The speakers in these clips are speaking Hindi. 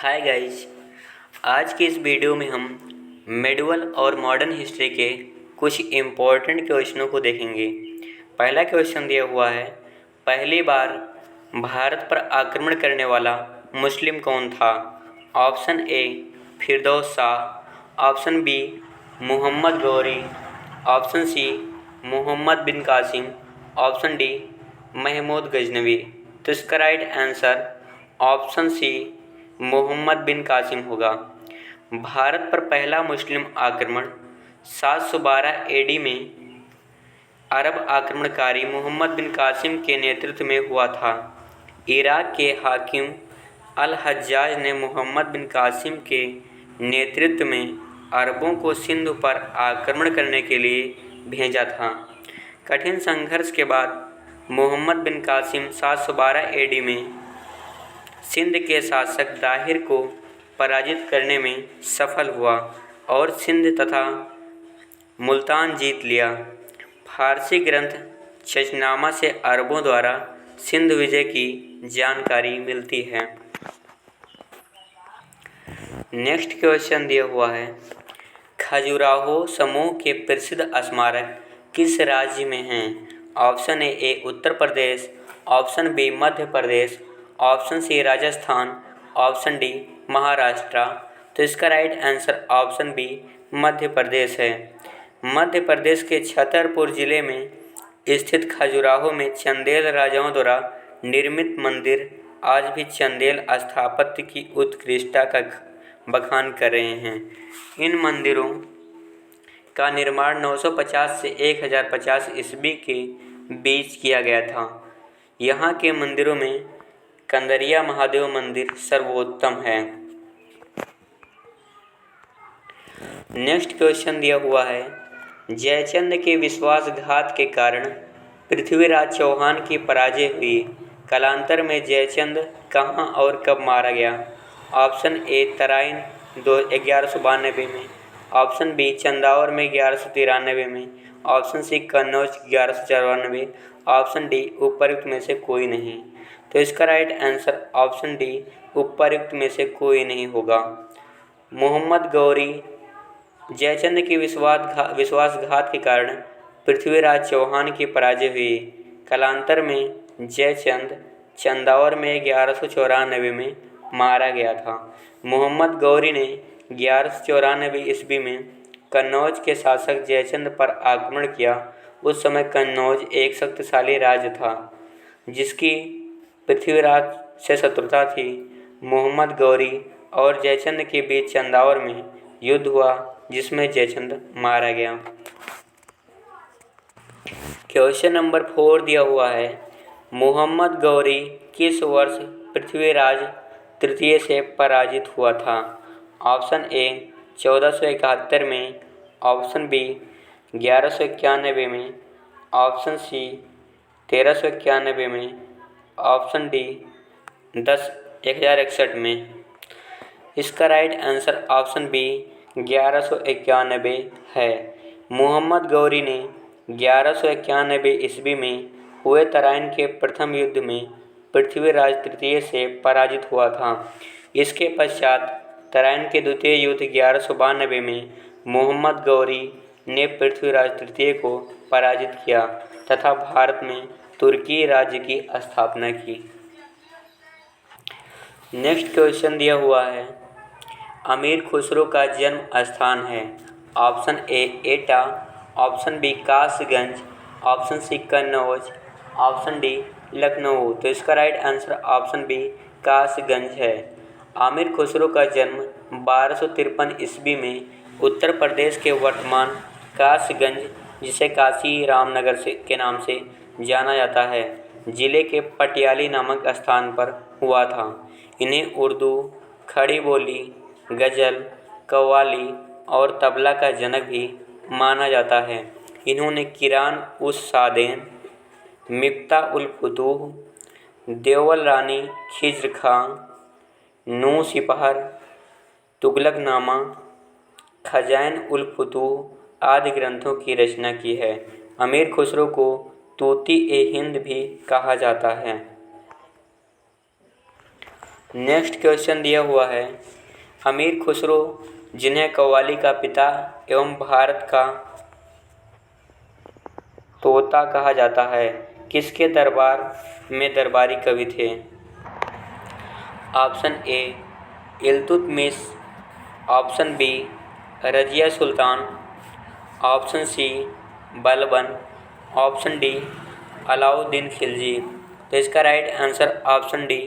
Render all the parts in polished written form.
Hi guys. आज के इस वीडियो में हम मेडिवल और मॉडर्न हिस्ट्री के कुछ इम्पोर्टेंट क्वेश्चनों को देखेंगे। पहला क्वेश्चन दिया हुआ है, पहली बार भारत पर आक्रमण करने वाला मुस्लिम कौन था? Option A Firdaus Shah, option B Mohammad Ghori, option C Mohammad bin Qasim, option D Mahmud Ghaznavi. तो इसका right answer option C Mohammad bin Qasim होगा। भारत पर पहला मुस्लिम आक्रमण 712 एडी में अरब आक्रमणकारी मोहम्मद बिन कासिम के नेतृत्व में हुआ था। इराक के हाकिम अल हज्जाज ने मोहम्मद बिन कासिम के नेतृत्व में अरबों को सिंध पर आक्रमण करने के लिए भेजा था। कठिन संघर्ष के बाद मोहम्मद बिन कासिम 712 एडी में सिंध के शासक दाहिर को पराजित करने में सफल हुआ और सिंध तथा मुल्तान जीत लिया। फारसी ग्रंथ शजनामा से अरबों द्वारा सिंध विजय की जानकारी मिलती है। नेक्स्ट क्वेश्चन दिया हुआ है, खजुराहो समूह के प्रसिद्ध स्मारक किस राज्य में हैं? Option A Uttar Pradesh, option B Madhya Pradesh, option C Rajasthan, option D Maharashtra. तो इसका right answer option B Madhya Pradesh है। मध्य प्रदेश के छतरपुर जिले में स्थित खजुराहो में चंदेल राजाओं द्वारा निर्मित मंदिर आज भी चंदेल स्थापत्य की उत्कृष्टता का बखान कर रहे हैं। इन मंदिरों का निर्माण 950 से 1050 ईस्वी के बीच किया गया था। यहाँ के मंदिरों में कंदरिया महादेव मंदिर सर्वोत्तम है। नेक्स्ट क्वेश्चन दिया हुआ है, जयचंद के विश्वासघात के कारण पृथ्वीराज चौहान की पराजय हुई। कालांतर में जयचंद कहाँ और कब मारा गया? ऑप्शन ए तराइन 1192 में, ऑप्शन बी चंदावर में 1193 में, option C Kannauj 1194, option D उपर्युक्त में से कोई नहीं। तो इसका राइट आंसर ऑप्शन डी उपर्युक्त में से कोई नहीं होगा। मोहम्मद गौरी जयचंद के विश्वासघात के कारण पृथ्वीराज चौहान की पराजय हुई। कालांतर में जयचंद चंदावर में 1194 में मारा गया था। मोहम्मद गौरी ने 1194 ईस्वी में कन्नौज के शासक जयचंद पर आक्रमण किया। उस समय कन्नौज एक शक्तिशाली राज्य था जिसकी पृथ्वीराज से शत्रुता थी। मोहम्मद गौरी और जयचंद के बीच चंदावर में युद्ध हुआ जिसमें जयचंद मारा गया। क्वेश्चन नंबर 4 दिया हुआ है, मोहम्मद गौरी किस वर्ष पृथ्वीराज तृतीय से पराजित हुआ था? ऑप्शन ए 1471 में, ऑप्शन बी 1191 में, ऑप्शन सी 1391 में, ऑप्शन डी 1061 में। इसका राइट आंसर ऑप्शन बी 1191 है। मोहम्मद गौरी ने 1191 ईस्वी में हुए तराइन के प्रथम युद्ध में पृथ्वीराज तृतीय से पराजित हुआ था। इसके पश्चात तराइन के द्वितीय युद्ध 1192 में मोहम्मद गौरी ने पृथ्वीराज तृतीय को पराजित किया तथा भारत में तुर्की राज्य की स्थापना की। नेक्स्ट क्वेश्चन दिया हुआ है, अमीर खुसरो का जन्म स्थान है। Option A Etah, option B Kasganj, option C Kannauj, option D Lucknow. तो इसका right answer option B Kasganj है। आमिर खुसरो का जन्म 1253 ईस्वी में उत्तर प्रदेश के वर्तमान कासगंज, जिसे काशी रामनगर के नाम से जाना जाता है, जिले के पटियाली नामक स्थान पर हुआ था। इन्हें उर्दू, खड़ी बोली, गज़ल, कव्वाली और तबला का जनक भी माना जाता है। इन्होंने किरान उस सादेन, मिफ्ता उल फुतूह, देवल रानी खिज्र खां, नू सिपहर, तुगलकनामा, खजाइन उल फुतूह आदि ग्रंथों की रचना की है। अमीर खुसरो को तूती ए हिंद भी कहा जाता है। नेक्स्ट क्वेश्चन दिया हुआ है, अमीर खुसरो जिन्हें कव्वाली का पिता एवं भारत का तोता कहा जाता है, किसके दरबार में दरबारी कवि थे? Option A Iltutmish, option B Razia Sultan, option C Balban, option D Alauddin Khilji. तो इसका right answer option D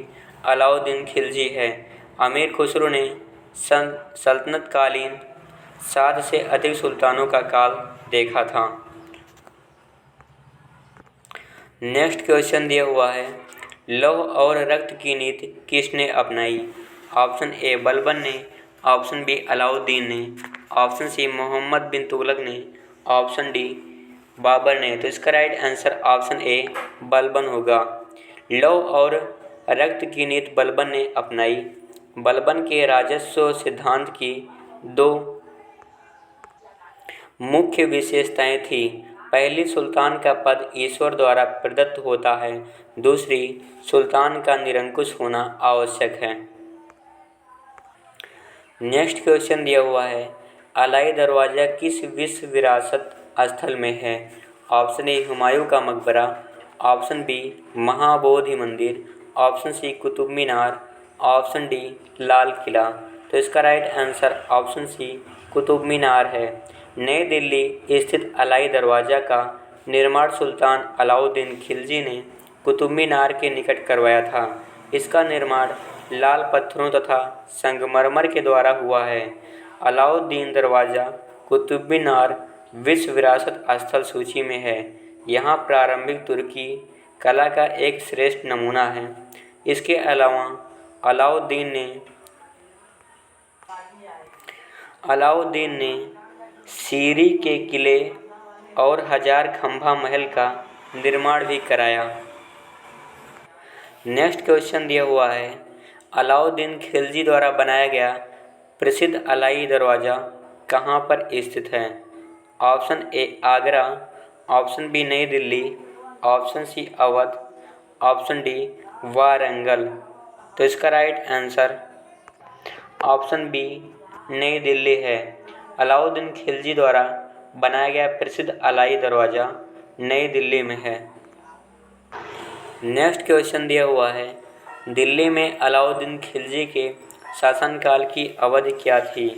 Alauddin Khilji है। अमीर खुसरो ने सल्तनतकालीन 7 से अधिक सुल्तानों का काल देखा था। नेक्स्ट क्वेश्चन दिया हुआ है, लौह और रक्त की नीति किसने अपनाई? ऑप्शन ए बलबन ने, ऑप्शन बी अलाउद्दीन ने, ऑप्शन सी मोहम्मद बिन तुगलक ने, ऑप्शन डी बाबर ने। तो इसका राइट आंसर ऑप्शन ए बलबन होगा। लौह और रक्त की नीति बलबन ने अपनाई। बलबन के राजस्व सिद्धांत की 2 मुख्य विशेषताएं थी। पहली, सुल्तान का पद ईश्वर द्वारा प्रदत्त होता है। दूसरी, सुल्तान का निरंकुश होना आवश्यक है। नेक्स्ट क्वेश्चन दिया हुआ है, अलाई दरवाज़ा किस विश्व विरासत स्थल में है? ऑप्शन ए हुमायूं का मकबरा, ऑप्शन बी महाबोधि मंदिर, option C Qutub Minar, option D Lal Qila. तो इसका right answer option C Qutub Minar है। नई दिल्ली स्थित अलाई दरवाज़ा का निर्माण सुल्तान अलाउद्दीन खिलजी ने कुतुब मीनार के निकट करवाया था। इसका निर्माण लाल पत्थरों तथा संगमरमर के द्वारा हुआ है। अलाउद्दीन दरवाज़ा कुतुब मीनार विश्व विरासत स्थल सूची में है। यहाँ प्रारंभिक तुर्की कला का एक श्रेष्ठ नमूना है। इसके अलावा अलाउद्दीन ने सीरी के किले और 1000 खंभा महल का निर्माण भी कराया। नेक्स्ट क्वेश्चन दिया हुआ है, अलाउद्दीन खिलजी द्वारा बनाया गया प्रसिद्ध अलाई दरवाज़ा कहाँ पर स्थित है? Option A Agra, option B New Delhi, option C Awadh, option D Warangal. तो इसका right answer option B New Delhi है। अलाउद्दीन खिलजी द्वारा बनाया गया प्रसिद्ध अलाई दरवाज़ा नई दिल्ली में है। नेक्स्ट क्वेश्चन दिया हुआ है, दिल्ली में अलाउद्दीन खिलजी के शासनकाल की अवधि क्या थी?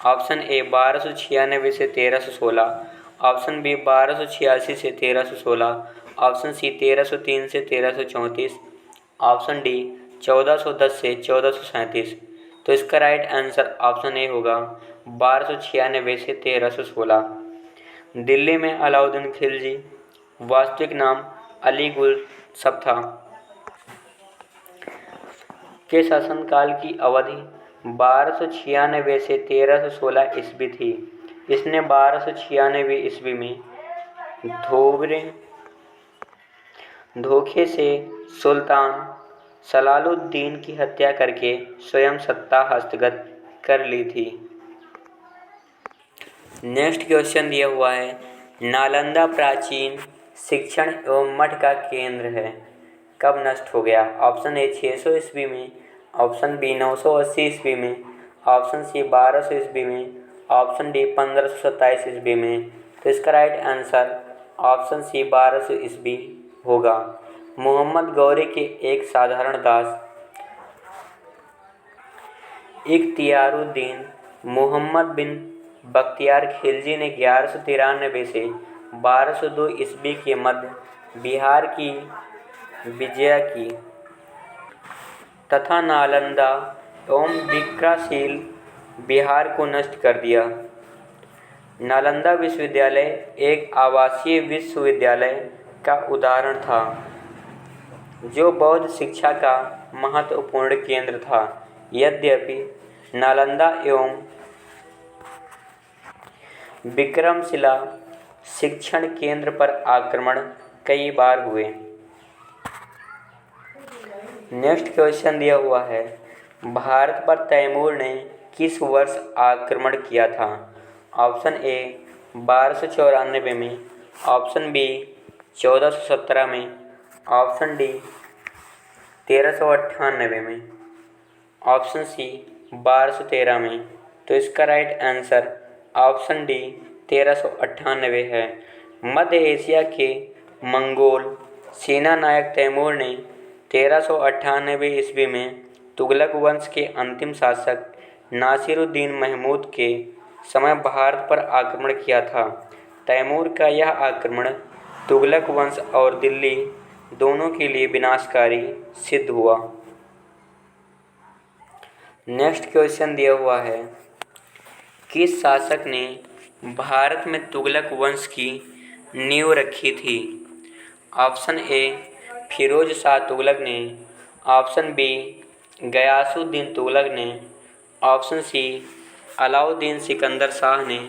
ऑप्शन ए 1296 से 1316, ऑप्शन बी 1286 से 1316, ऑप्शन सी 1303 से 1334, ऑप्शन डी 1410 से 1437। तो इसका राइट आंसर ऑप्शन ए होगा 1296 से 1316। दिल्ली में अलाउद्दीन खिलजी, वास्तविक नाम अली गुल सफा, के शासनकाल की अवधि 1296 से 1316 ईस्वी थी। इसने 1296 ईस्वी में धोखे से सुल्तान सलालुद्दीन की हत्या करके स्वयं सत्ता हस्तगत कर ली थी। नेक्स्ट क्वेश्चन दिया हुआ है, नालंदा प्राचीन शिक्षण एवं मठ का केंद्र है, कब नष्ट हो गया? ऑप्शन ए 600 ईस्वी में, ऑप्शन बी 980 ईस्वी में, ऑप्शन सी 1200 ईस्वी में, ऑप्शन डी 1527 ईस्वी में। तो इसका राइट आंसर ऑप्शन सी 1200 ईस्वी होगा। मोहम्मद गौरी के एक साधारण दास इख्तियारुद्दीन मोहम्मद बिन बख्तियार खिलजी ने 1193 से 1202 ईस्वी के मध्य बिहार की विजय की तथा नालंदा एवं विक्रमशील बिहार को नष्ट कर दिया। नालंदा विश्वविद्यालय एक आवासीय विश्वविद्यालय का उदाहरण था जो बौद्ध शिक्षा का महत्वपूर्ण केंद्र था। यद्यपि नालंदा एवं विक्रमशिला शिक्षण केंद्र पर आक्रमण कई बार हुए। नेक्स्ट क्वेश्चन दिया हुआ है, भारत पर तैमूर ने किस वर्ष आक्रमण किया था? ऑप्शन ए 1294 में, ऑप्शन बी 1417 में, ऑप्शन डी 1398 में। ऑप्शन सी 1213 में। तो इसका राइट आंसर ऑप्शन डी 1398 है। मध्य एशिया के मंगोल सेना नायक तैमूर ने 1398 ईस्वी में तुगलक वंश के अंतिम शासक नासिरुद्दीन महमूद के समय भारत पर आक्रमण किया था। तैमूर का यह आक्रमण तुगलक वंश और दिल्ली दोनों के लिए विनाशकारी सिद्ध हुआ। नेक्स्ट क्वेश्चन दिया हुआ है, किस शासक ने भारत में तुगलक वंश की नींव रखी थी? ऑप्शन ए फिरोज शाह तुगलक ने, ऑप्शन बी गयासुद्दीन तुगलक ने, ऑप्शन सी अलाउद्दीन सिकंदर शाह ने,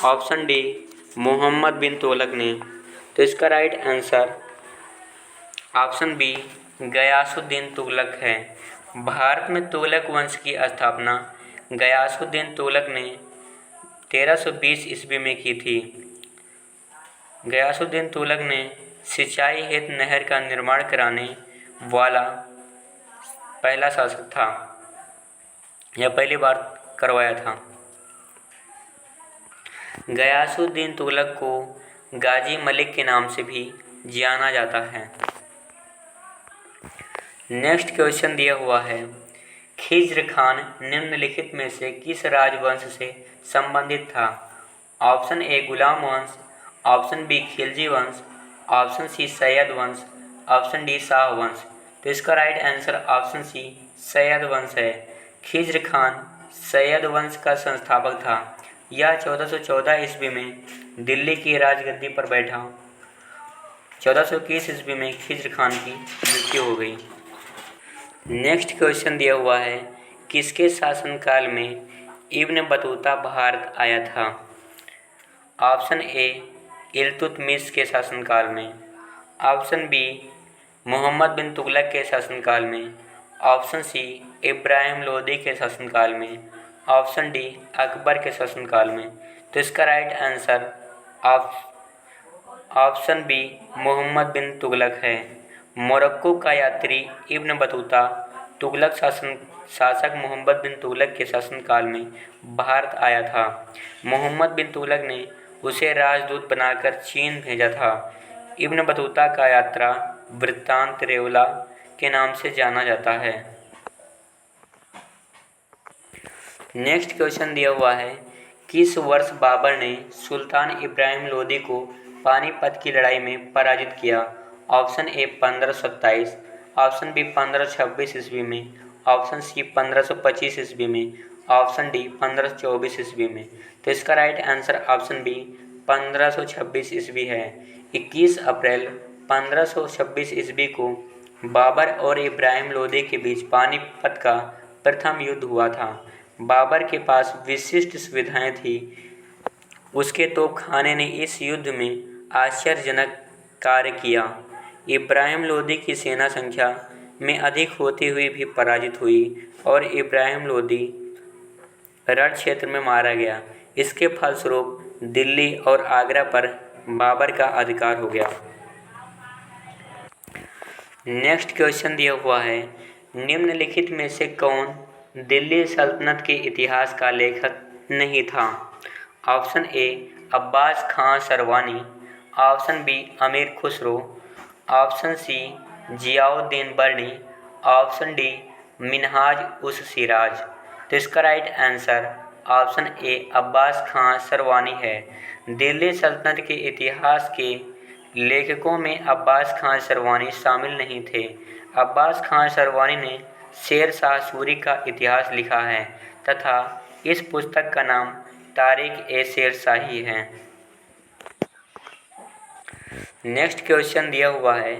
ऑप्शन डी मोहम्मद बिन तुगलक ने। तो इसका right answer option B Ghiyasuddin Tughlaq है। भारत में तुगलक वंश की स्थापना गयासुद्दीन तुगलक ने 1320 ईस्वी में की थी। गयासुद्दीन तुगलक ने सिंचाई हेतु नहर का निर्माण कराने वाला पहला शासक था, यह पहली बार करवाया था। गयासुद्दीन तुगलक को गाजी मलिक के नाम से भी जाना जाता है। नेक्स्ट क्वेश्चन दिया हुआ है, खिज्र खान निम्नलिखित में से किस राजवंश से संबंधित था? ऑप्शन ए गुलाम वंश, ऑप्शन बी खिलजी वंश, ऑप्शन सी सैयद वंश, ऑप्शन डी शाह वंश। तो इसका right answer option C Sayyid वंश है। खिज्र खान सैयद वंश का संस्थापक था। यह 1414 ईस्वी में दिल्ली की राजगद्दी पर बैठा। 1421 ईस्वी में खिज्र खान की मृत्यु हो गई। नेक्स्ट क्वेश्चन दिया हुआ है, किसके शासनकाल में इब्न बतूता भारत आया था? ऑप्शन ए इल्तुतमिश के शासनकाल में, ऑप्शन बी मोहम्मद बिन तुगलक के शासनकाल में, ऑप्शन सी इब्राहिम लोदी के शासनकाल में, ऑप्शन डी अकबर के शासनकाल में। तो इसका right answer option B Mohammad bin Tughlaq है। मोरक्को का यात्री इब्न बतूता तुगलक शासक मोहम्मद बिन तुगलक के शासनकाल में भारत आया था। मोहम्मद बिन तुगलक ने उसे राजदूत बनाकर चीन भेजा था। इब्न बतूता का यात्रा वृत्तांत रेवला के नाम से जाना जाता है। नेक्स्ट क्वेश्चन दिया हुआ है, किस वर्ष बाबर ने सुल्तान इब्राहिम लोदी को पानीपत की लड़ाई में पराजित किया? ऑप्शन ए 1527, ऑप्शन बी 1526 ईस्वी में, ऑप्शन सी 1525 ईस्वी में, ऑप्शन डी 1524 ईस्वी में। तो इसका राइट आंसर ऑप्शन बी 1526 ईस्वी है। 21 अप्रैल 1526 ईस्वी को बाबर और इब्राहिम लोदी के बीच पानीपत का प्रथम युद्ध हुआ था। बाबर के पास विशिष्ट सुविधाएं थी। उसके तोपखाने ने इस युद्ध में आश्चर्यजनक कार्य किया। इब्राहिम लोदी की सेना संख्या में अधिक होती हुई भी पराजित हुई और इब्राहिम लोदी रण क्षेत्र में मारा गया। इसके फलस्वरूप दिल्ली और आगरा पर बाबर का अधिकार हो गया। नेक्स्ट क्वेश्चन दिया हुआ है, निम्नलिखित में से कौन दिल्ली सल्तनत के इतिहास का लेखक नहीं था? Option A Abbas Khan Sarwani, option B Amir Khusro, option C Ziauddin Barani, option D Minhaj us Siraj. तो इसका right answer option A Abbas Khan Sarwani है। दिल्ली सल्तनत के इतिहास के लेखकों में अब्बास खां सरवानी शामिल नहीं थे। अब्बास खां सरवानी ने शेर शाह सूरी का इतिहास लिखा है तथा इस पुस्तक का नाम तारीख ए शेर शाही है। नेक्स्ट क्वेश्चन दिया हुआ है,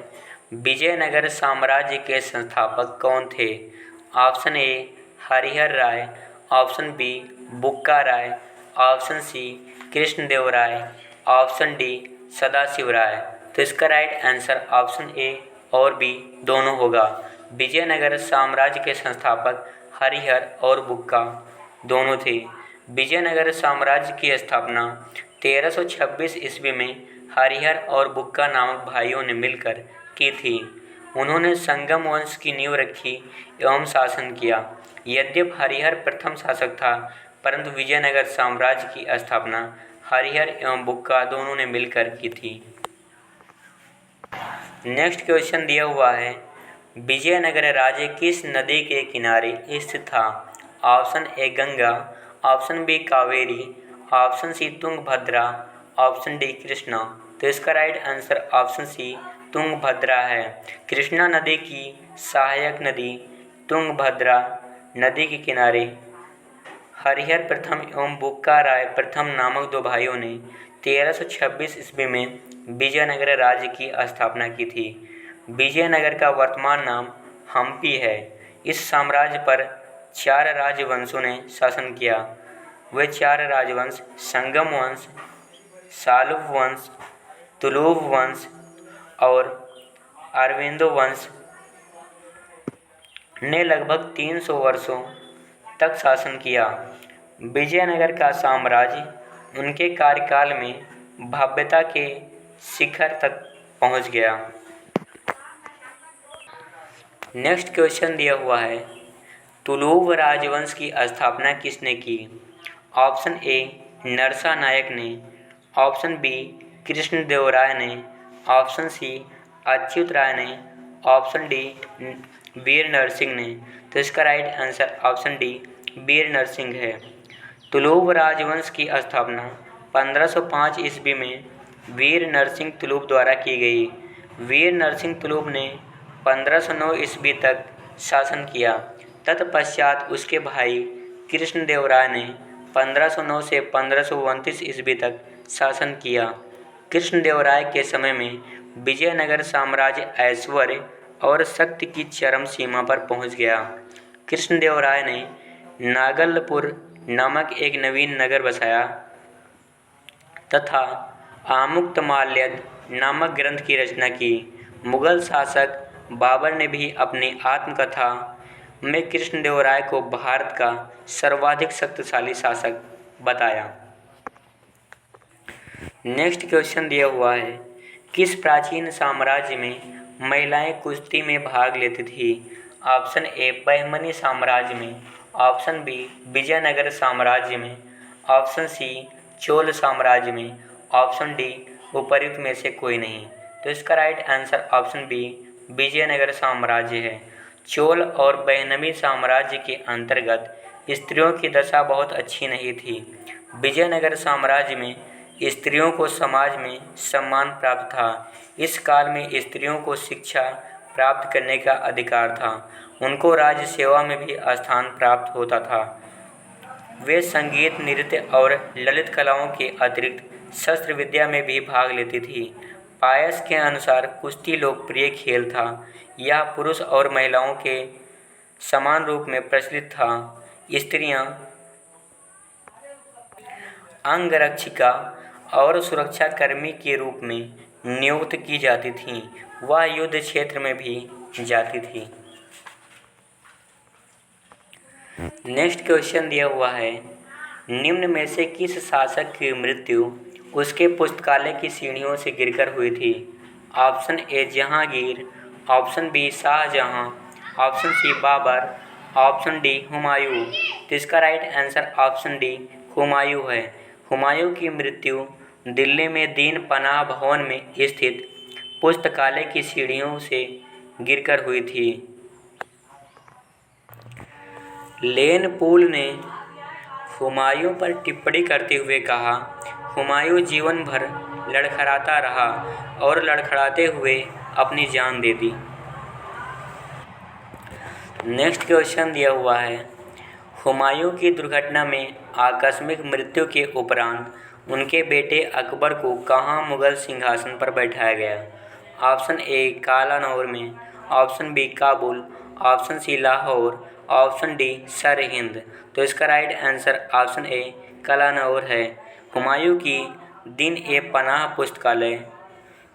विजयनगर साम्राज्य के संस्थापक कौन थे? Option A Harihara Rai, option B Bukka Rai, option C Krishnadeva Rai, option D Sadashiva Rai. तो इसका राइट आंसर ऑप्शन ए और बी दोनों होगा। विजयनगर साम्राज्य के संस्थापक हरिहर और बुक्का दोनों थे। विजयनगर साम्राज्य की स्थापना 1326 ईस्वी में हरिहर और बुक्का नामक भाइयों ने मिलकर की थी। उन्होंने संगम वंश की नींव रखी एवं शासन किया। यद्यपि हरिहर प्रथम शासक था, परंतु विजयनगर साम्राज्य की स्थापना हरिहर एवं बुक्का दोनों ने मिलकर की थी। नेक्स्ट क्वेश्चन दिया हुआ है, विजयनगर राज्य किस नदी के किनारे स्थित था? Option A Ganga, option B Kaveri, option C Tungabhadra, option D Krishna. तो इसका right answer option C Tungabhadra है। कृष्णा नदी की सहायक नदी तुंगभद्रा नदी के किनारे हरिहर प्रथम एवं बुक्का राय प्रथम नामक दो भाइयों ने 1326 ईस्वी में विजयनगर राज्य की स्थापना की थी। विजयनगर का वर्तमान नाम हम्पी है। इस साम्राज्य पर 4 राजवंशों ने शासन किया। वे 4 राजवंश संगम वंश, सालुव वंश, तुलुव वंश और अरविंदो वंश ने लगभग 300 वर्षों तक शासन किया। विजयनगर का साम्राज्य उनके कार्यकाल में भव्यता के शिखर तक पहुंच गया। नेक्स्ट क्वेश्चन दिया हुआ है, तुलुव राजवंश की स्थापना किसने की? ऑप्शन ए नरसा नायक ने, ऑप्शन बी कृष्णदेवराय ने, ऑप्शन सी अच्युत राय ने, ऑप्शन डी वीर नरसिंह ने। तो इसका राइट आंसर ऑप्शन डी वीर नरसिंह है। तुलुव राजवंश की स्थापना 1505 ईस्वी में वीर नरसिंह तुलुव द्वारा की गई। वीर नरसिंह तुलुव ने 1509 ईस्वी तक शासन किया। तत्पश्चात उसके भाई कृष्णदेवराय ने 1509 से 1529 ईस्वी तक शासन किया। कृष्णदेवराय के समय में विजयनगर साम्राज्य ऐश्वर्य और शक्ति की चरम सीमा पर पहुंच गया। कृष्णदेवराय ने नागल्लपुर नामक एक नवीन नगर बसाया तथा आमुक्तमाल्यद नामक ग्रंथ की रचना की। मुगल शासक बाबर ने भी अपनी आत्मकथा में कृष्णदेवराय को भारत का सर्वाधिक शक्तिशाली शासक बताया। नेक्स्ट क्वेश्चन दिया हुआ है, किस प्राचीन साम्राज्य में महिलाएं कुश्ती में भाग लेती थी? ऑप्शन ए बहमनी साम्राज्य में, ऑप्शन बी विजयनगर साम्राज्य में, ऑप्शन सी चोल साम्राज्य में, ऑप्शन डी उपर्युक्त में से कोई नहीं। तो इसका right answer option B Vijayanagar साम्राज्य है। चोल और बहमनी साम्राज्य के अंतर्गत स्त्रियों की दशा बहुत अच्छी नहीं थी। विजयनगर साम्राज्य में स्त्रियों को समाज में सम्मान प्राप्त था। इस काल में स्त्रियों को शिक्षा प्राप्त करने का अधिकार था। उनको राज्य सेवा में भी स्थान प्राप्त होता था। वे संगीत, नृत्य और ललित कलाओं के अतिरिक्त शस्त्र विद्या में भी भाग लेती थी। पायस के अनुसार कुश्ती लोकप्रिय खेल था। यह पुरुष और महिलाओं के समान रूप में प्रचलित था। स्त्रियां अंगरक्षिका और सुरक्षाकर्मी के रूप में नियुक्त की जाती थीं। वह युद्ध क्षेत्र में भी जाती थी। नेक्स्ट क्वेश्चन दिया हुआ है, निम्न में से किस शासक की मृत्यु उसके पुस्तकालय की सीढ़ियों से गिरकर हुई थी? Option A Jahangir, option B Shahjahan, option C Babur, option D Humayun. तो इसका right answer option D Humayun है। हुमायूं की मृत्यु दिल्ली में दीन पनाह भवन में स्थित पुस्तकालय की सीढ़ियों से गिरकर हुई थी। लेन पूल ने हुमायूं पर टिप्पणी करते हुए कहा, हुमायूं जीवन भर लड़खड़ाता रहा और लड़खड़ाते हुए अपनी जान दे दी। नेक्स्ट क्वेश्चन दिया हुआ है, हुमायूं की दुर्घटना में आकस्मिक मृत्यु के उपरांत उनके बेटे अकबर को कहाँ मुगल सिंहासन पर बैठाया गया? ऑप्शन ए कालानौर में, option B Kabul, option C Lahore, option D Sirhind. तो इसका right answer option A Kalanaur है। हुमायूं की दीन ए पनाह पुस्तकालय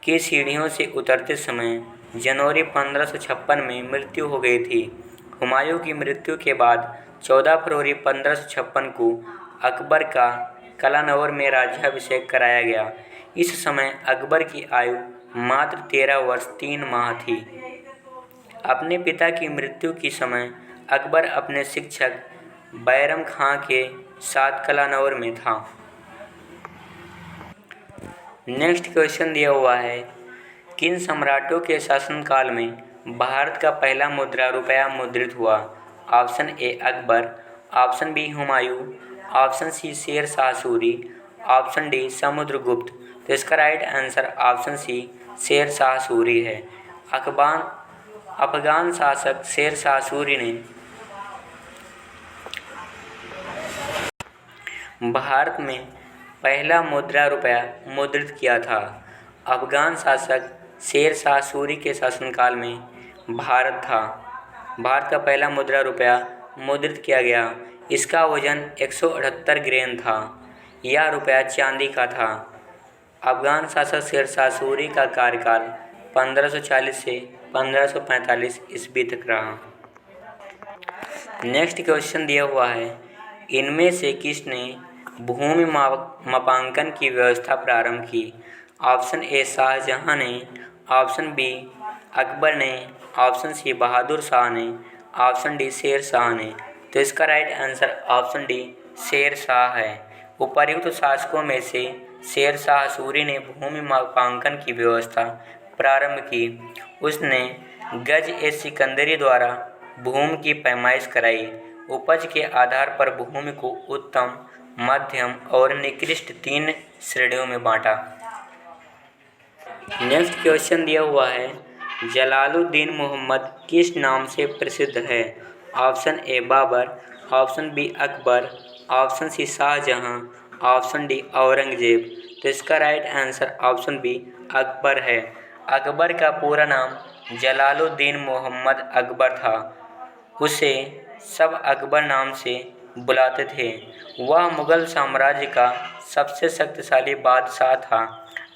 की सीढ़ियों से उतरते समय जनवरी 1556 में मृत्यु हो गई थी। हुमायूं की मृत्यु के बाद 14 फरवरी 1556 को अकबर का कालानौर में राज्याभिषेक कराया गया। इस समय अकबर की आयु मात्र 13 वर्ष 3 माह थी। अपने पिता की मृत्यु के समय अकबर अपने शिक्षक बैरम खां के साथ कलानौर में था। नेक्स्ट क्वेश्चन दिया हुआ है, किन सम्राटों के शासनकाल में भारत का पहला मुद्रा रुपया मुद्रित हुआ? Option A Akbar, option B Humayun, option C Sher Shah Suri, option D Samudragupta. तो इसका right answer option C Sher Shah Suri है। अफगान शासक शेर शाह सूरी ने भारत में पहला मुद्रा रुपया मुद्रित किया था। अफगान शासक शेर शाह सूरी के शासनकाल में भारत का पहला मुद्रा रुपया मुद्रित किया गया। इसका वजन 178 ग्रेन था। यह रुपया चांदी का था। अफगान शासक शेर शाह सूरी का कार्यकाल 1540 से 1545 ईस्वी तक रहा। नेक्स्ट क्वेश्चन दिया हुआ है, इनमें से किसने भूमि मापांकन की व्यवस्था प्रारंभ की? ऑप्शन ए शाहजहां ने, ऑप्शन बी अकबर ने, ऑप्शन सी बहादुर शाह ने, ऑप्शन डी शेर शाह ने। तो इसका right answer option D Sher Shah है। उपर्युक्त शासकों में से शेर शाह सूरी ने भूमि मापांकन की व्यवस्था प्रारंभ की। उसने गज ए सिकंदरी द्वारा भूमि की पैमाइश कराई। उपज के आधार पर भूमि को उत्तम, मध्यम और निकृष्ट 3 श्रेणियों में बांटा। नेक्स्ट क्वेश्चन दिया हुआ है, जलालुद्दीन मोहम्मद किस नाम से प्रसिद्ध है? Option A Babur, option B Akbar, option C Shahjahan, option D Aurangzeb. तो इसका right answer option B Akbar है। अकबर का पूरा नाम जलालुद्दीन मोहम्मद अकबर था। उसे सब अकबर नाम से बुलाते थे। वह मुग़ल साम्राज्य का सबसे शक्तिशाली बादशाह था।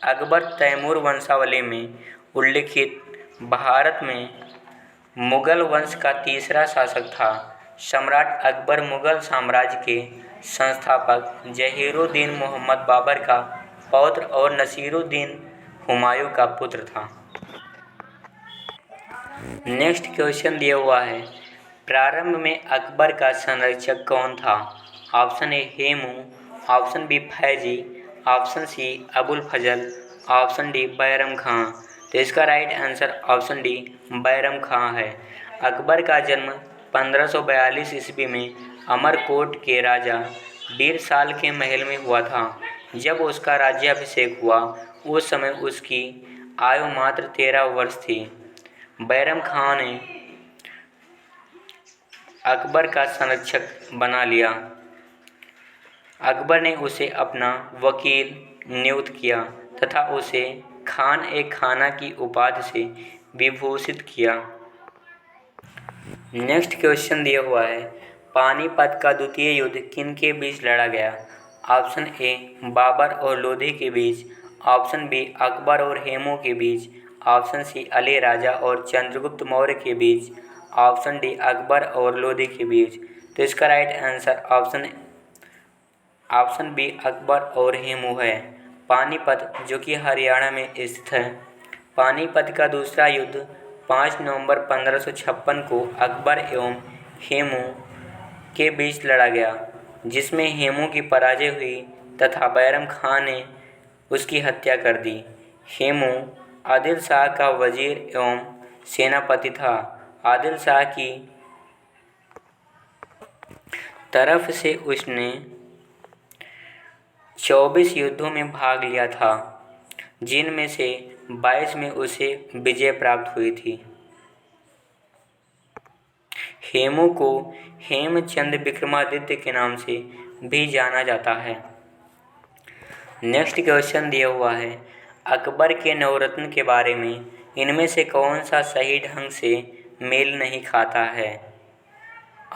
अकबर तैमूर वंशावली में उल्लिखित भारत में मुग़ल वंश का तीसरा शासक था। सम्राट अकबर मुग़ल साम्राज्य के संस्थापक जहीरुद्दीन मोहम्मद बाबर का पौत्र और नसीरुद्दीन हुमायूं का पुत्र था। नेक्स्ट क्वेश्चन दिया हुआ है, प्रारंभ में अकबर का संरक्षक कौन था? Option A Hemu, option B Faizi, option C Abul Fazal, option D Bairam Khan. तो इसका right answer option D Bairam Khan है। अकबर का जन्म 1542 ईस्वी में अमरकोट के राजा बीरसाल के महल में हुआ था। जब उसका राज्याभिषेक हुआ उस समय उसकी आयु मात्र 13 वर्ष थी। बैरम खां ने अकबर का संरक्षक बना लिया। अकबर ने उसे अपना वकील नियुक्त किया तथा उसे खान ए खाना की उपाधि से विभूषित किया। नेक्स्ट क्वेश्चन दिया हुआ है, पानीपत का द्वितीय युद्ध किन के बीच लड़ा गया? ऑप्शन ए बाबर और लोधी के बीच, ऑप्शन बी अकबर और हेमू के बीच, ऑप्शन सी अली राजा और चंद्रगुप्त मौर्य के बीच, ऑप्शन डी अकबर और लोधी के बीच। तो इसका right answer option B Akbar और हेमू है। पानीपत जो कि हरियाणा में स्थित है। पानीपत का दूसरा युद्ध 5 नवंबर 1556 को अकबर एवं हेमू के बीच लड़ा गया, जिसमें हेमू की पराजय हुई तथा बैरम खां ने उसकी हत्या कर दी। हेमू आदिल शाह का वजीर एवं सेनापति था। आदिल शाह की तरफ से उसने 24 युद्धों में भाग लिया था, जिनमें से 22 में उसे विजय प्राप्त हुई थी। हेमू को हेमचंद विक्रमादित्य के नाम से भी जाना जाता है। नेक्स्ट क्वेश्चन दिया हुआ है, अकबर के नवरत्न के बारे में इनमें से कौन सा सही ढंग से मेल नहीं खाता है?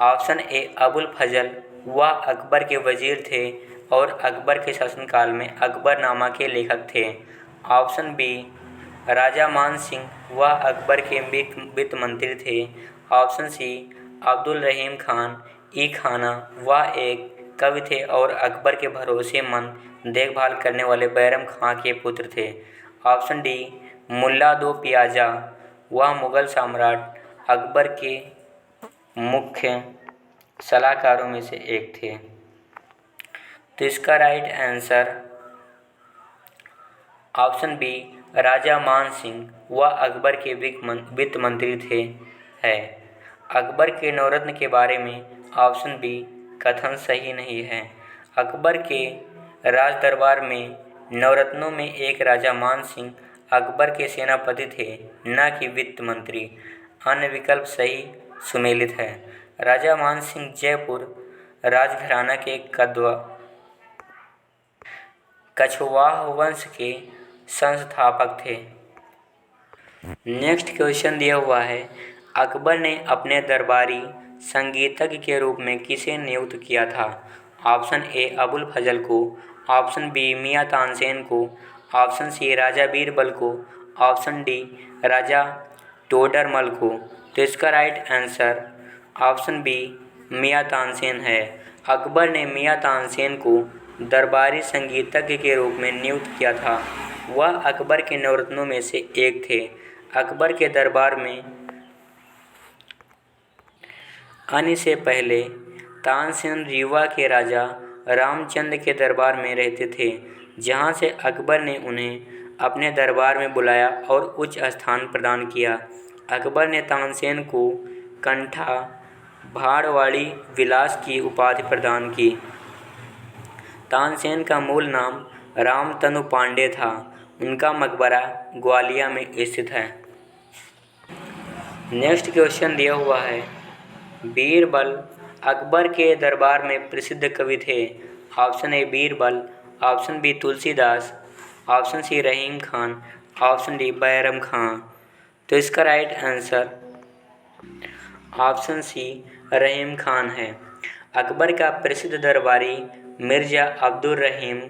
ऑप्शन ए अबुल फजल, वह अकबर के वजीर थे और अकबर के शासनकाल में अकबरनामा के लेखक थे। ऑप्शन बी राजा मान सिंह, वह अकबर के वित्त मंत्री थे। ऑप्शन सी अब्दुल रहीम खान ई खाना, वह एक कवि थे और अकबर के भरोसेमंद देखभाल करने वाले बैरम खां के पुत्र थे। ऑप्शन डी मुल्ला दो पियाजा, वह मुग़ल सम्राट अकबर के मुख्य सलाहकारों में से एक थे। तो इसका राइट आंसर ऑप्शन बी राजा मान सिंह व अकबर के वित्त मंत्री थे है। अकबर के नवरत्न के बारे में ऑप्शन बी कथन सही नहीं है। अकबर के राज दरबार में नवरत्नों में एक राजा मान सिंह अकबर के सेनापति थे, न कि वित्त मंत्री। अन्य विकल्प सही सुमेलित है। राजा मान सिंह जयपुर राजघराना के कछवाह वंश के संस्थापक थे। नेक्स्ट क्वेश्चन दिया हुआ है, अकबर ने अपने दरबारी संगीतज्ञ के रूप में किसे नियुक्त किया था? ऑप्शन ए अबुल फजल को, ऑप्शन बी मियाँ तानसेन को, ऑप्शन सी राजा बीरबल को, ऑप्शन डी राजा टोडरमल को। तो इसका राइट आंसर ऑप्शन बी मियाँ तानसेन है। अकबर ने मियाँ तानसेन को दरबारी संगीतज्ञ के रूप में नियुक्त किया था। वह अकबर के नवरत्नों में से एक थे। अकबर के दरबार में आने से पहले तानसेन रीवा के राजा रामचंद्र के दरबार में रहते थे, जहां से अकबर ने उन्हें अपने दरबार में बुलाया और उच्च स्थान प्रदान किया। अकबर ने तानसेन को कंठा भाड़वाड़ी विलास की उपाधि प्रदान की। तानसेन का मूल नाम रामतनु पांडे था। उनका मकबरा ग्वालियर में स्थित है। नेक्स्ट क्वेश्चन दिया हुआ है, बीरबल अकबर के दरबार में प्रसिद्ध कवि थे। Option A Birbal, option B Tulsidas, option C Rahim Khan, option D Bairam Khan. तो इसका right answer option C Rahim Khan है। अकबर का प्रसिद्ध दरबारी मिर्ज़ा अब्दुल रहीम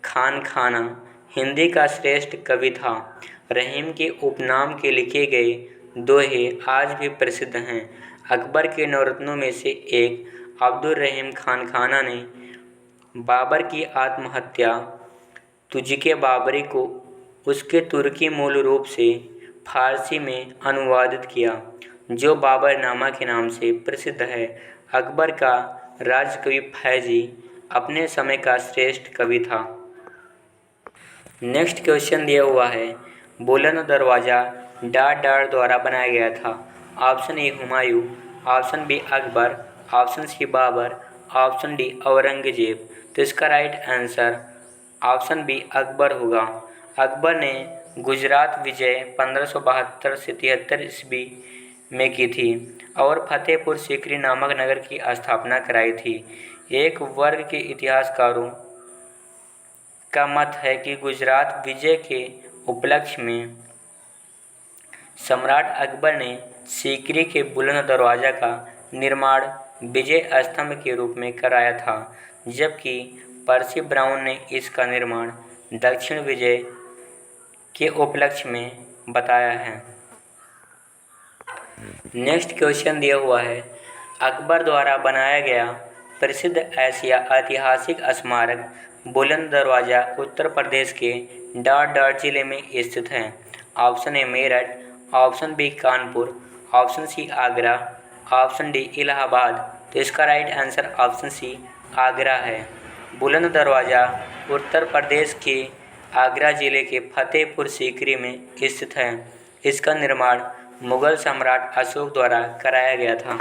खान खाना हिंदी का श्रेष्ठ कवि था। रहीम के उपनाम के लिखे गए दोहे आज भी प्रसिद्ध हैं। अकबर के नवरत्नों में से एक अब्दुल रहीम खान खाना ने बाबर की आत्महत्या तुझके बाबरी को उसके तुर्की मूल रूप से फारसी में अनुवादित किया, जो बाबरनामा के नाम से प्रसिद्ध है। अकबर का राजकवि फैजी अपने समय का श्रेष्ठ कवि था। नेक्स्ट क्वेश्चन दिया हुआ है, बुलंद दरवाज़ा डार डार द्वारा बनाया गया था। Option A Humayun, option B Akbar, option C Babur, option D Aurangzeb. तो इसका right answer option B Akbar होगा। अकबर ने गुजरात विजय 1572 से 73 ईस्वी में की थी और फतेहपुर सीकरी नामक नगर की स्थापना कराई थी। एक वर्ग के इतिहासकारों का मत है कि गुजरात विजय के उपलक्ष्य में सम्राट अकबर ने सीकरी के बुलंद दरवाज़ा का निर्माण विजय स्तंभ के रूप में कराया था, जबकि पर्सी ब्राउन ने इसका निर्माण दक्षिण विजय के उपलक्ष्य में बताया है। नेक्स्ट क्वेश्चन दिया हुआ है, अकबर द्वारा बनाया गया प्रसिद्ध एशिया ऐतिहासिक स्मारक बुलंद दरवाज़ा उत्तर प्रदेश के डार डार जिले में स्थित है। Option A Meerut, option B Kanpur, option C Agra, option D Allahabad. तो इसका right answer option C Agra है। बुलंद दरवाज़ा उत्तर प्रदेश के आगरा जिले के फतेहपुर सीकरी में स्थित है। इसका निर्माण मुगल सम्राट अशोक द्वारा कराया गया था।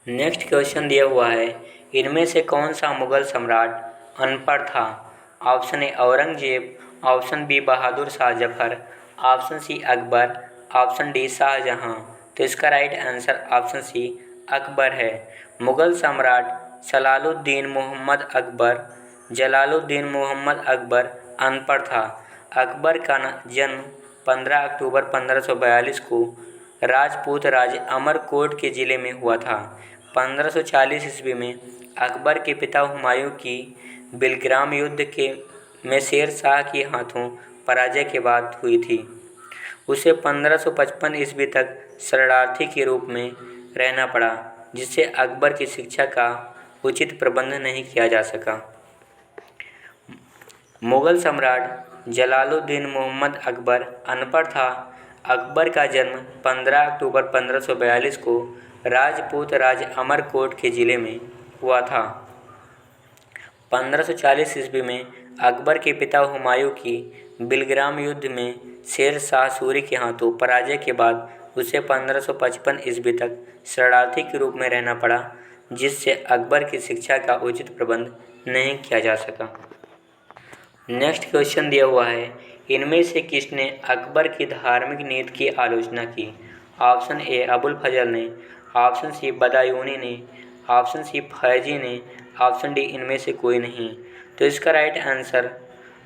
नेक्स्ट क्वेश्चन दिया हुआ है, इनमें से कौन सा मुगल सम्राट अनपढ़ था? Option A Aurangzeb, option B Bahadur Shah Zafar, option C Akbar, option D Shahjahan. तो इसका right answer option C Akbar है। मुगल सम्राट जलालुद्दीन मोहम्मद अकबर अनपढ़ था। अकबर का जन्म 15 अक्टूबर 1542 को राजपूत राज्य अमरकोट के ज़िले में हुआ था। 1540 ईस्वी में अकबर के पिता हुमायूं की बिलग्राम युद्ध में शेर शाह के हाथों पराजय के बाद हुई थी। उसे 1555 ईस्वी तक शरणार्थी के रूप में रहना पड़ा, जिससे अकबर की शिक्षा का उचित प्रबंध नहीं किया जा सका। मुगल सम्राट जलालुद्दीन मोहम्मद अकबर अनपढ़ था। अकबर का जन्म 15 अक्टूबर 1542 को राजपूत राज अमरकोट के ज़िले में हुआ था। 1540 ईस्वी में अकबर के पिता हुमायूं की बिलग्राम युद्ध में शेर शाह सूरी के हाथों पराजय के बाद उसे 1555 ईस्वी तक शरणार्थी के रूप में रहना पड़ा, जिससे अकबर की शिक्षा का उचित प्रबंध नहीं किया जा सका। नेक्स्ट क्वेश्चन दिया हुआ है, इनमें से किसने अकबर की धार्मिक नीति की आलोचना की? ऑप्शन ए अबुल फजल ने, ऑप्शन सी बदायूनी ने, ऑप्शन सी फैजी ने, ऑप्शन डी इनमें से कोई नहीं। तो इसका right answer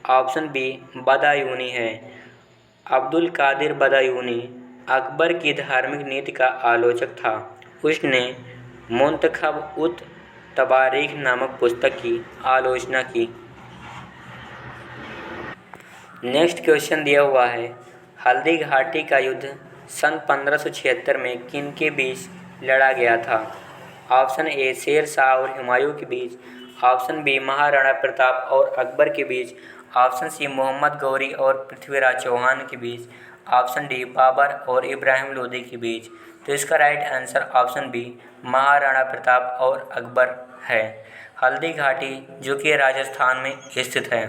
option B Badayuni है। अब्दुल कादिर बदायूनी अकबर की धार्मिक नीति का आलोचक था। उसने मुंतखब उत तबारीख नामक पुस्तक की आलोचना की। नेक्स्ट क्वेश्चन दिया हुआ है, हल्दी घाटी का युद्ध सन 1576 में किन के बीच लड़ा गया था? ऑप्शन ए शेर शाह और हुमायूं के बीच, ऑप्शन बी महाराणा प्रताप और अकबर के बीच, ऑप्शन सी मोहम्मद गौरी और पृथ्वीराज चौहान के बीच, ऑप्शन डी बाबर और इब्राहिम लोदी के बीच। तो इसका right answer option B Maharana Pratap और अकबर है। हल्दी घाटी जो कि राजस्थान में स्थित है।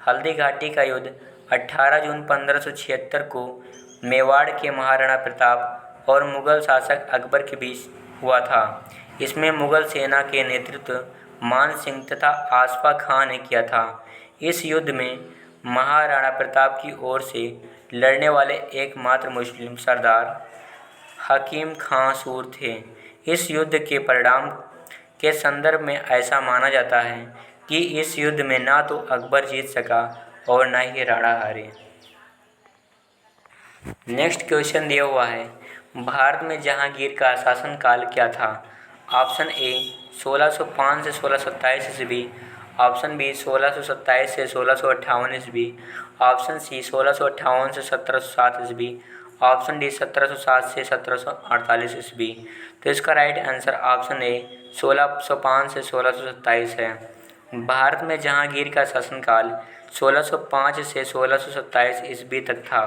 हल्दी घाटी का युद्ध 18 जून 1576 को मेवाड़ के महाराणा प्रताप और मुग़ल शासक अकबर के बीच हुआ था। इसमें मुग़ल सेना के नेतृत्व मान सिंह तथा आसफा खां ने किया था। इस युद्ध में महाराणा प्रताप की ओर से लड़ने वाले एकमात्र मुस्लिम सरदार हकीम खां सूर थे। इस युद्ध के परिणाम के संदर्भ में ऐसा माना जाता है कि इस युद्ध में ना तो अकबर जीत सका और ना ही राणा हारे। नेक्स्ट क्वेश्चन दिया हुआ है, भारत में जहांगीर का शासनकाल क्या था? ऑप्शन ए 1605 से 1627 ईस्वी, ऑप्शन बी 1627 से 1658 ईस्वी, ऑप्शन सी 1658 से 1707 ईस्वी, ऑप्शन डी 1707 से 1748 ईस्वी। तो इसका राइट आंसर ऑप्शन ए 1605 से 1627 है। भारत में जहांगीर का शासनकाल 1605 से 1627 ईस्वी तक था।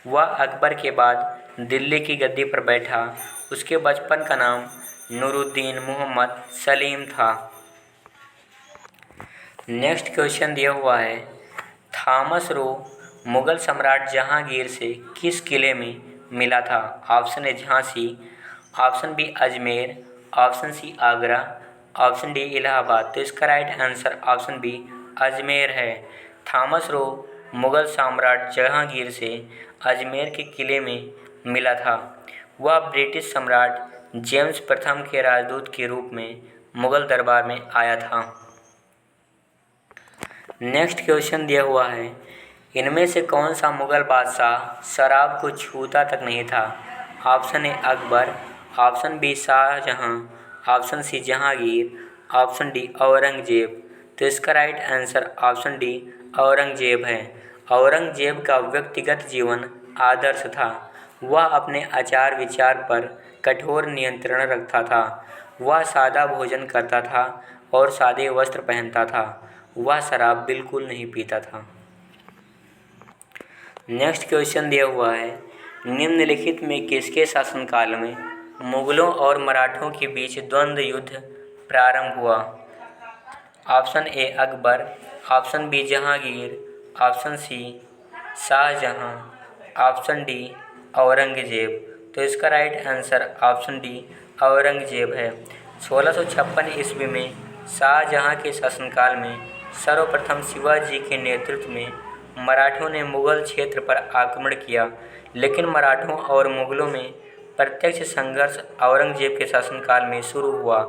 वह अकबर के बाद दिल्ली की गद्दी पर बैठा। उसके बचपन का नाम नूरुद्दीन मोहम्मद सलीम था। नेक्स्ट क्वेश्चन दिया हुआ है, थॉमस रो मुग़ल सम्राट जहांगीर से किस किले में मिला था? Option A Jhansi, option B Ajmer, option C Agra, option D Allahabad. तो इसका right answer option B Ajmer है। थॉमस रो मुग़ल सम्राट जहांगीर से अजमेर के किले में मिला था। वह ब्रिटिश सम्राट जेम्स प्रथम के राजदूत के रूप में मुग़ल दरबार में आया था। नेक्स्ट क्वेश्चन दिया हुआ है, इनमें से कौन सा मुग़ल बादशाह शराब को छूता तक नहीं था? Option A Akbar, option B Shahjahan, option C Jahangir, option D Aurangzeb. तो इसका right answer option D Aurangzeb है। औरंगजेब का व्यक्तिगत जीवन आदर्श था। वह अपने आचार विचार पर कठोर नियंत्रण रखता था। वह सादा भोजन करता था और सादे वस्त्र पहनता था। वह शराब बिल्कुल नहीं पीता था। नेक्स्ट क्वेश्चन दिया हुआ है, निम्नलिखित में किसके शासनकाल में मुग़लों और मराठों के बीच द्वंद्व युद्ध प्रारंभ हुआ? Option A Akbar, option B Jahangir, option C Shahjahan, option D Aurangzeb. तो इसका right answer option D Aurangzeb है। 1656 ईस्वी में शाहजहां के शासनकाल में सर्वप्रथम शिवाजी के नेतृत्व में मराठों ने मुग़ल क्षेत्र पर आक्रमण किया, लेकिन मराठों और मुग़लों में प्रत्यक्ष संघर्ष औरंगजेब के शासनकाल में शुरू हुआ।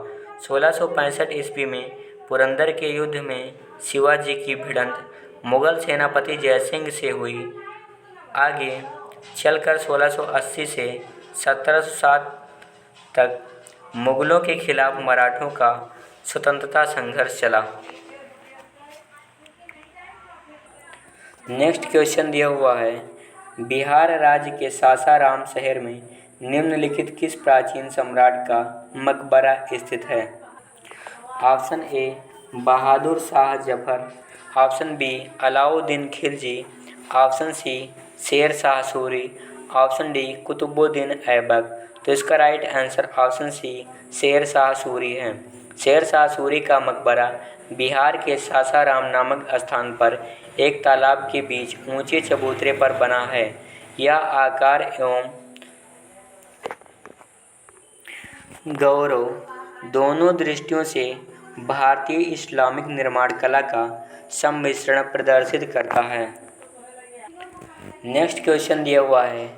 1665 ईस्वी में पुरंदर के युद्ध में शिवाजी की भिड़ंत मुग़ल सेनापति जयसिंह से हुई। आगे चलकर 1680 से 1707 तक मुग़लों के खिलाफ मराठों का स्वतंत्रता संघर्ष चला। नेक्स्ट क्वेश्चन दिया हुआ है, बिहार राज्य के सासाराम शहर में निम्नलिखित किस प्राचीन सम्राट का मकबरा स्थित है? Option A Bahadur Shah Zafar, option B Alauddin Khilji, option C Sher Shah Suri, option D Qutubuddin Aibak. तो इसका right answer option C Sher Shah Suri है। शेर शाह सूरी का मकबरा बिहार के सासाराम नामक स्थान पर एक तालाब के बीच ऊंचे चबूतरे पर बना है। यह आकार एवं गौरव दोनों दृष्टियों से भारतीय इस्लामिक निर्माण कला का सम्मिश्रण प्रदर्शित करता है। नेक्स्ट क्वेश्चन दिया हुआ है,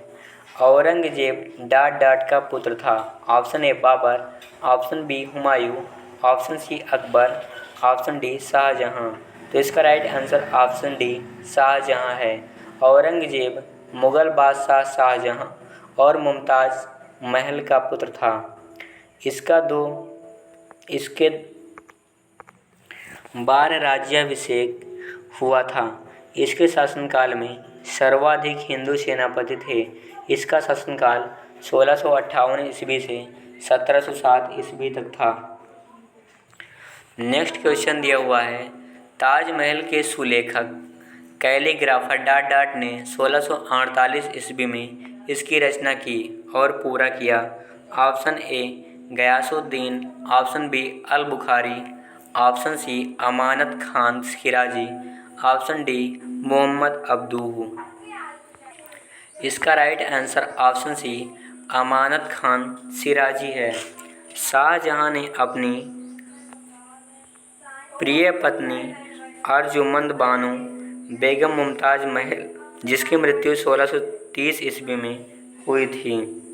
औरंगजेब डॉट डॉट का पुत्र था। Option A Babur, option B Humayun, option C Akbar, option D Shahjahan. तो इसका right answer option D Shahjahan है। औरंगजेब मुगल बादशाह शाहजहां और मुमताज़ महल का पुत्र था। इसके बार राज्याभिषेक हुआ था। इसके शासनकाल में सर्वाधिक हिंदू सेनापति थे। इसका शासनकाल 1658 ईस्वी से 1707 ईस्वी तक था। नेक्स्ट क्वेश्चन दिया हुआ है, ताजमहल के सुलेखक कैलीग्राफर डॉट डॉट ने 1648 ईस्वी में इसकी रचना की और पूरा किया। Option A Ghiyasuddin, option B Al Bukhari, option C Amanat Khan Shirazi, option D Mohammad Abduh. इसका right answer option C Amanat Khan Shirazi है। शाहजहां ने अपनी प्रिय पत्नी अर्जुमंद बानो बेगम मुमताज़ महल, जिसकी मृत्यु 1630 ईस्वी में हुई थी,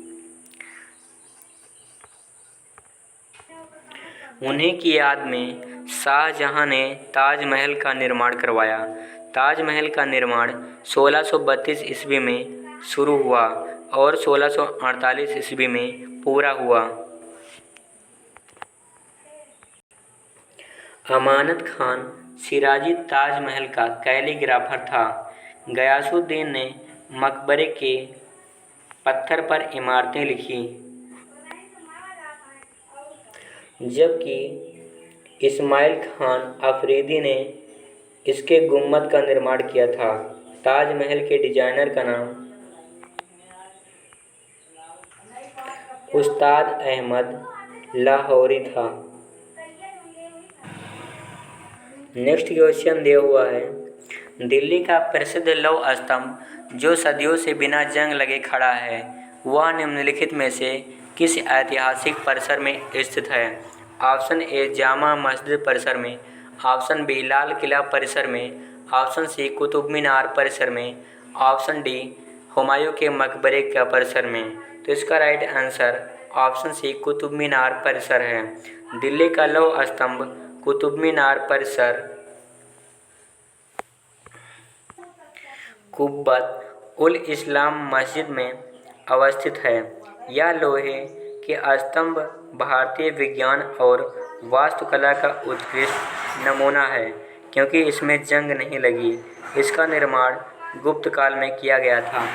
उन्हीं की याद में शाहजहां ने ताजमहल का निर्माण करवाया। ताजमहल का निर्माण 1632 ईस्वी में शुरू हुआ और 1648 ईस्वी में पूरा हुआ। अमानत खान सिराजी ताजमहल का कैलीग्राफर था। गयासुद्दीन ने मकबरे के पत्थर पर इमारतें लिखी, जबकि इस्माइल खान अफरीदी ने इसके गुम्बद का निर्माण किया था। ताजमहल के डिजाइनर का नाम उस्ताद अहमद लाहौरी था। नेक्स्ट क्वेश्चन दिया हुआ है, दिल्ली का प्रसिद्ध लौह स्तंभ जो सदियों से बिना जंग लगे खड़ा है, वह निम्नलिखित में से किस ऐतिहासिक परिसर में स्थित है। ऑप्शन ए जामा मस्जिद परिसर में, ऑप्शन बी लाल किला परिसर में, ऑप्शन सी कुतुब मीनार परिसर में, ऑप्शन डी हुमायूं के मकबरे का परिसर में। तो इसका right answer option C Qutub Minar परिसर है। दिल्ली का लौह स्तंभ कुतुब मीनार परिसर कुब्बत उल इस्लाम मस्जिद में अवस्थित है। यह लोहे के स्तंभ भारतीय विज्ञान और वास्तुकला का उत्कृष्ट नमूना है, क्योंकि इसमें जंग नहीं लगी। इसका निर्माण गुप्त काल में किया गया था।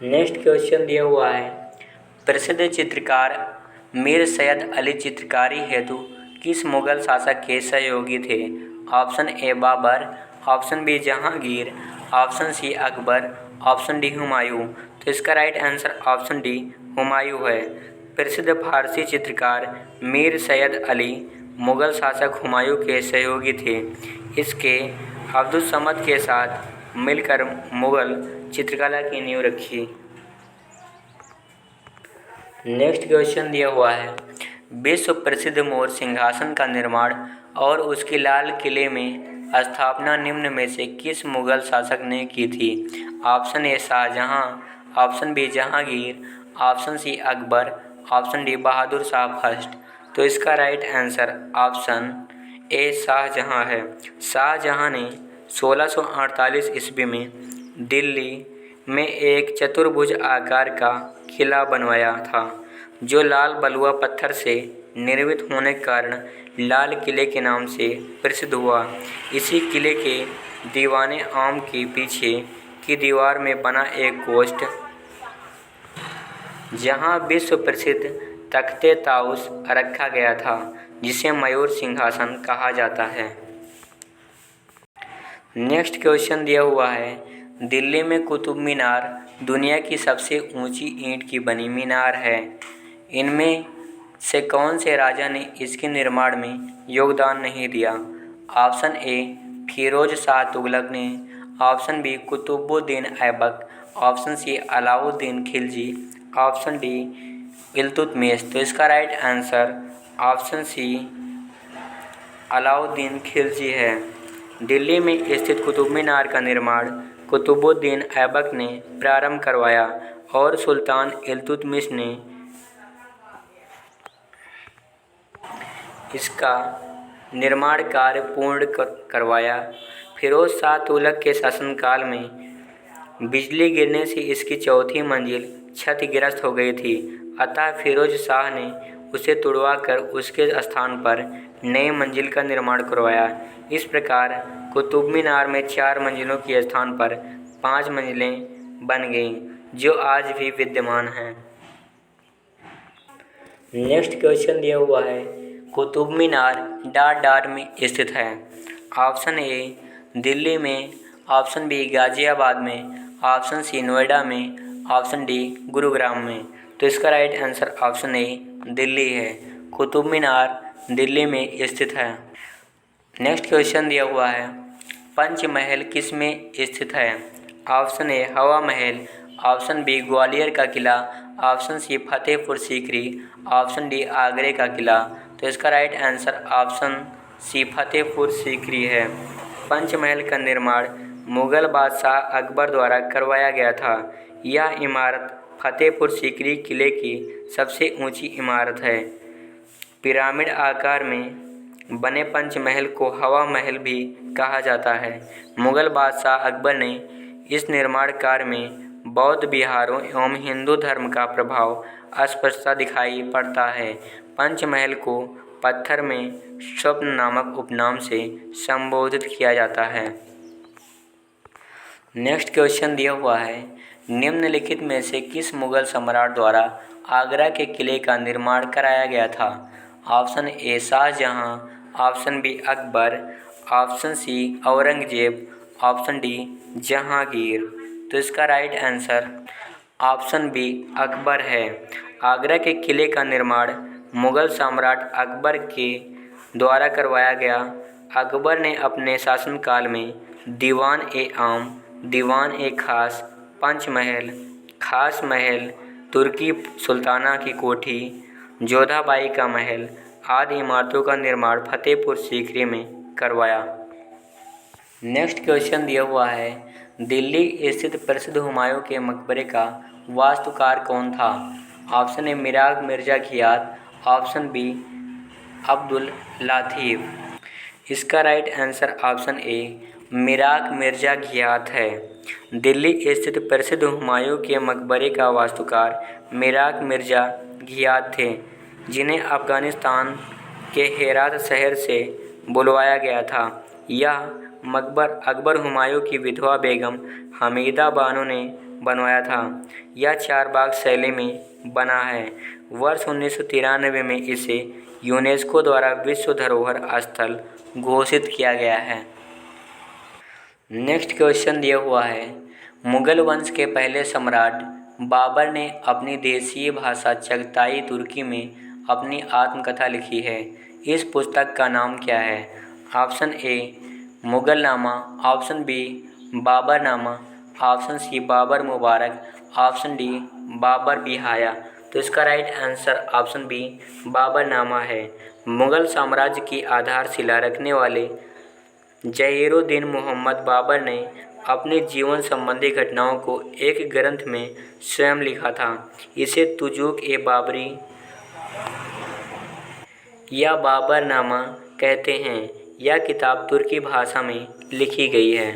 नेक्स्ट क्वेश्चन दिया हुआ है, प्रसिद्ध चित्रकार मीर सैयद अली चित्रकारी हेतु किस मुगल शासक के सहयोगी थे। Option A Babur, option B Jahangir, option C Akbar, option D Humayun. तो इसका right answer option D Humayun है। प्रसिद्ध फारसी चित्रकार मीर सैयद अली मुगल शासक हुमायूं के सहयोगी थे। इसके अब्दुल समद के साथ मिलकर मुगल चित्रकला की नींव रखी। नेक्स्ट क्वेश्चन दिया हुआ है, विश्व प्रसिद्ध मोर सिंहासन का निर्माण और उसकी लाल किले में स्थापना निम्न में से किस मुगल शासक ने की थी। Option A Shahjahan, option B Jahangir, option C Akbar, option D Bahadur Shah first. तो इसका right answer option A Shahjahan है। शाहजहां ने 1648 ईस्वी में दिल्ली में एक चतुर्भुज आकार का किला बनवाया था, जो लाल बलुआ पत्थर से निर्मित होने के कारण लाल किले के नाम से प्रसिद्ध हुआ। इसी किले के दीवाने आम के पीछे की दीवार में बना एक कोष्ठ, जहां विश्व प्रसिद्ध तख्ते ताउस रखा गया था, जिसे मयूर सिंहासन कहा जाता है। नेक्स्ट क्वेश्चन दिया हुआ है, दिल्ली में कुतुब मीनार दुनिया की सबसे ऊंची ईंट की बनी मीनार है? इनमें से कौन से राजा ने इसके निर्माण में योगदान नहीं दिया? ऑप्शन ए फिरोज शाह तुगलक ने, option B Qutubuddin Aibak, option C Alauddin Khilji, option D Iltutmish. तो इसका right answer option C Alauddin Khilji है। दिल्ली में स्थित कुतुब मीनार का निर्माण कुतुबुद्दीन ऐबक ने प्रारंभ करवाया और सुल्तान इल्तुतमिश ने इसका निर्माण कार्य पूर्ण करवाया। फिरोज शाह तुगलक के शासनकाल में बिजली गिरने से इसकी चौथी मंजिल क्षतिग्रस्त हो गई थी, अतः फिरोज शाह ने उसे तुड़वाकर उसके स्थान पर नई मंजिल का निर्माण करवाया। इस प्रकार कुतुब मीनार में 4 मंजिलों के स्थान पर 5 मंजिलें बन गईं, जो आज भी विद्यमान हैं। नेक्स्ट क्वेश्चन दिया हुआ है, कुतुब मीनार डार में स्थित है? ऑप्शन ए दिल्ली में, ऑप्शन बी गाज़ियाबाद में, ऑप्शन सी नोएडा में, ऑप्शन डी गुरुग्राम में। तो इसका राइट आंसर ऑप्शन ए दिल्ली है। कुतुब मीनार दिल्ली में स्थित है। नेक्स्ट क्वेश्चन दिया हुआ है, पंचमहल किस में स्थित है? ऑप्शन ए हवा महल, ऑप्शन बी ग्वालियर का किला, option C Fatehpur Sikri, option D आगरे का किला। तो इसका right answer option C Fatehpur Sikri है। पंचमहल का निर्माण मुग़ल बादशाह अकबर द्वारा करवाया गया था। यह इमारत फतेहपुर सीकरी किले की सबसे ऊंची इमारत है। पिरामिड आकार में बने पंचमहल को हवा महल भी कहा जाता है। मुग़ल बादशाह अकबर ने इस निर्माण कार्य में बौद्ध विहारों एवं हिंदू धर्म का प्रभाव स्पष्टता दिखाई पड़ता है। पंचमहल को पत्थर में स्वप्न नामक उपनाम से संबोधित किया जाता है। नेक्स्ट क्वेश्चन दिया हुआ है, निम्नलिखित में से किस मुग़ल सम्राट द्वारा आगरा के किले का निर्माण कराया गया था? Option A Shahjahan, option B Akbar, option C Aurangzeb, option D Jahangir. तो इसका right answer option B Akbar है। आगरा के किले का निर्माण मुग़ल सम्राट अकबर के द्वारा करवाया गया। अकबर ने अपने शासनकाल में दीवान ए आम, दीवान ए खास, पंचमहल, खास महल, तुर्की सुल्ताना की कोठी, जोधाबाई का महल आदि इमारतों का निर्माण फतेहपुर सीकरी में करवाया। नेक्स्ट क्वेश्चन दिया हुआ है, दिल्ली स्थित प्रसिद्ध हुमायूं के मकबरे का वास्तुकार कौन था? ऑप्शन ए मिराग मिर्ज़ा घियात, ऑप्शन बी अब्दुल लातीफ़। इसका right answer option A Mirak Mirza घियात है। दिल्ली स्थित प्रसिद्ध हुमायूं के मकबरे का वास्तुकार मिराग मिर्ज़ा घियात थे, जिन्हें अफ़गानिस्तान के हेरात शहर से बुलवाया गया था। यह मकबर अकबर हुमायूं की विधवा बेगम हमीदा बानो ने बनवाया था। यह 4 बाग शैली में बना है। वर्ष 1993 में इसे यूनेस्को द्वारा विश्व धरोहर स्थल घोषित किया गया है। नेक्स्ट क्वेश्चन दिया हुआ है, मुग़ल वंश के पहले सम्राट बाबर ने अपनी देशीय भाषा चगताई तुर्की में अपनी आत्मकथा लिखी है। इस पुस्तक का नाम क्या है? Option A Mughalnama, option B Baburnama, option C Babur Mubarak, option D Babur Bihaya. तो इसका right answer option B Baburnama है। मुग़ल साम्राज्य की आधारशिला रखने वाले ज़हीरुद्दीन मोहम्मद बाबर ने अपने जीवन संबंधी घटनाओं को एक ग्रंथ में स्वयं लिखा था। इसे तुजूक ए बाबरी या बाबरनामा कहते हैं। यह किताब तुर्की भाषा में लिखी गई है।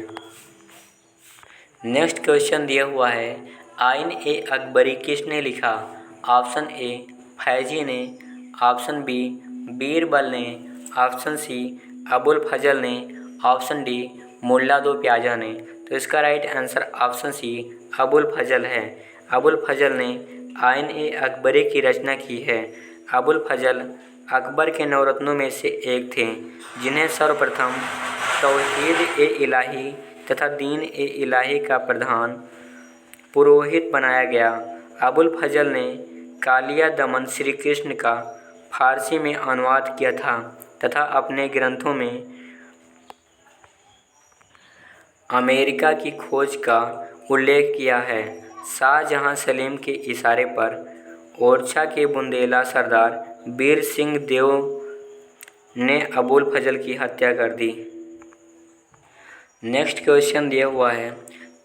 नेक्स्ट क्वेश्चन दिया हुआ है, आइन ए अकबरी किसने लिखा? ऑप्शन ए फैजी ने, ऑप्शन बी बीरबल ने, ऑप्शन सी अबुल फजल ने, ऑप्शन डी मुल्ला दो प्याजा ने। तो इसका right answer option C Abul Fazal है। अबुल फजल ने आइन ए अकबरी की रचना की है। अबुल फजल अकबर के नवरत्नों में से एक थे, जिन्हें सर्वप्रथम तौहीद ए इलाही तथा दीन ए इलाही का पुरोहित बनाया गया। अबुल फजल ने कालिया दमन श्री कृष्ण का फारसी में अनुवाद किया था तथा अपने ग्रंथों में अमेरिका की खोज का उल्लेख किया है। शाहजहां सलीम के इशारे पर ओरछा के बुंदेला सरदार वीर सिंह देव ने अबुल फजल की हत्या कर दी। नेक्स्ट क्वेश्चन दिया हुआ है,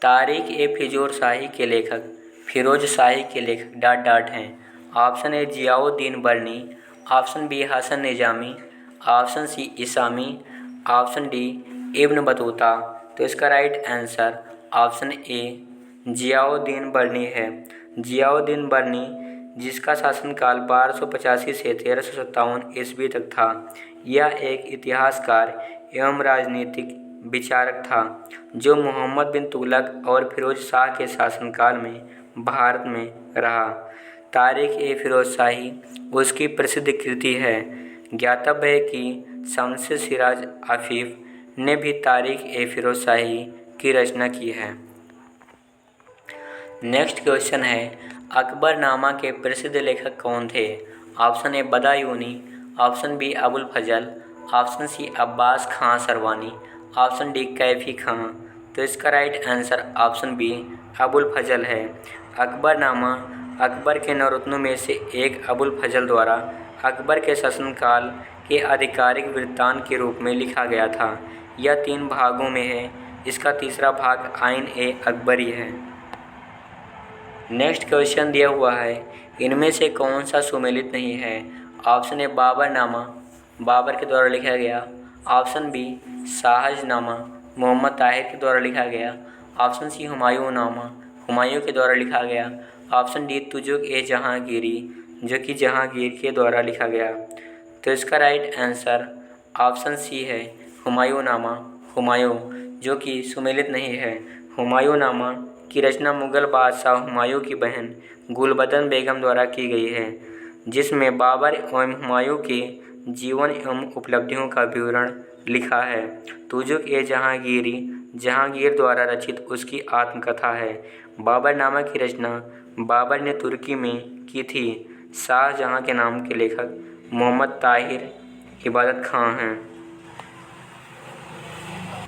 तारीख ए फिरोज शाही के लेखक डॉट डॉट हैं। Option A Ziauddin Barani, option B Hasan Nizami, option C Isami, option D Ibn Battuta. तो इसका right answer option A Ziauddin Barani है। जियाउद्दीन बर्नी जिसका शासनकाल 1285 से 1357 ईस्वी तक था, यह एक इतिहासकार एवं राजनीतिक विचारक था जो मोहम्मद बिन तुगलक और फिरोज शाह के शासनकाल में भारत में रहा। तारीख ए फिरोज शाही उसकी प्रसिद्ध कृति है। ज्ञातव्य है कि शमस सिराज आफिफ ने भी तारीख ए फिरोज शाही की रचना की है। नेक्स्ट क्वेश्चन है, अकबरनामा के प्रसिद्ध लेखक कौन थे? Option A Badayuni, option B Abul Fazal, option C Abbas Khan Sarwani, option D Kaifi Khan. तो इसका right answer option B Abul Fazal है। अकबरनामा अकबर के नवरत्नों में से एक अबुल फजल द्वारा अकबर के शासनकाल के आधिकारिक वृत्तांत के रूप में लिखा गया था। यह 3 भागों में है। इसका तीसरा भाग आइन ए अकबरी है। नेक्स्ट क्वेश्चन दिया हुआ है, इनमें से कौन सा सुमेलित नहीं है? ऑप्शन ए बाबरनामा बाबर के द्वारा लिखा गया, ऑप्शन बी शाहजनामा मोहम्मद ताहिर के द्वारा लिखा गया, ऑप्शन सी हुमायूंनामा हुमायूं के द्वारा लिखा गया, ऑप्शन डी तुजुक ए जहांगीरी जो कि जहांगीर के द्वारा लिखा गया। तो इसका राइट आंसर ऑप्शन सी है हुमायूंनामा हुमायूं, जो कि सुमेलित नहीं है। हुमायूंनामा की रचना मुग़ल बादशाह हुमायूं की बहन गुलबदन बेगम द्वारा की गई है, जिसमें बाबर एवं हुमायूं के जीवन एवं उपलब्धियों का विवरण लिखा है। तुजुक ए जहांगीरी जहांगीर द्वारा रचित उसकी आत्मकथा है। बाबरनामा की रचना बाबर ने तुर्की में की थी। शाहजहां के नाम के लेखक मोहम्मद ताहिर इबादत खां हैं।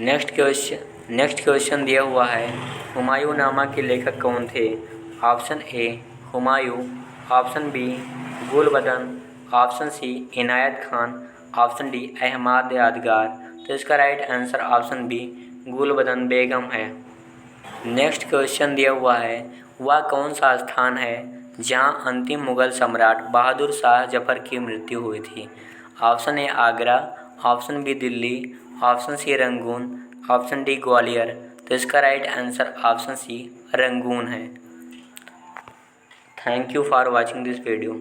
नेक्स्ट क्वेश्चन दिया हुआ है, हुमायूंनामा के लेखक कौन थे? Option A Humayun, option B Gulbadan, option C Inayat Khan, option D Ahmad Yadgar. तो इसका right answer option B Gulbadan Begum है। नेक्स्ट क्वेश्चन दिया हुआ है, वह कौन सा स्थान है जहां अंतिम मुगल सम्राट बहादुर शाह जफर की मृत्यु हुई थी? Option A Agra, option B Delhi, option C Rangoon, option D Gwalior. तो इसका right answer option C Rangoon है। Thank you for watching this video.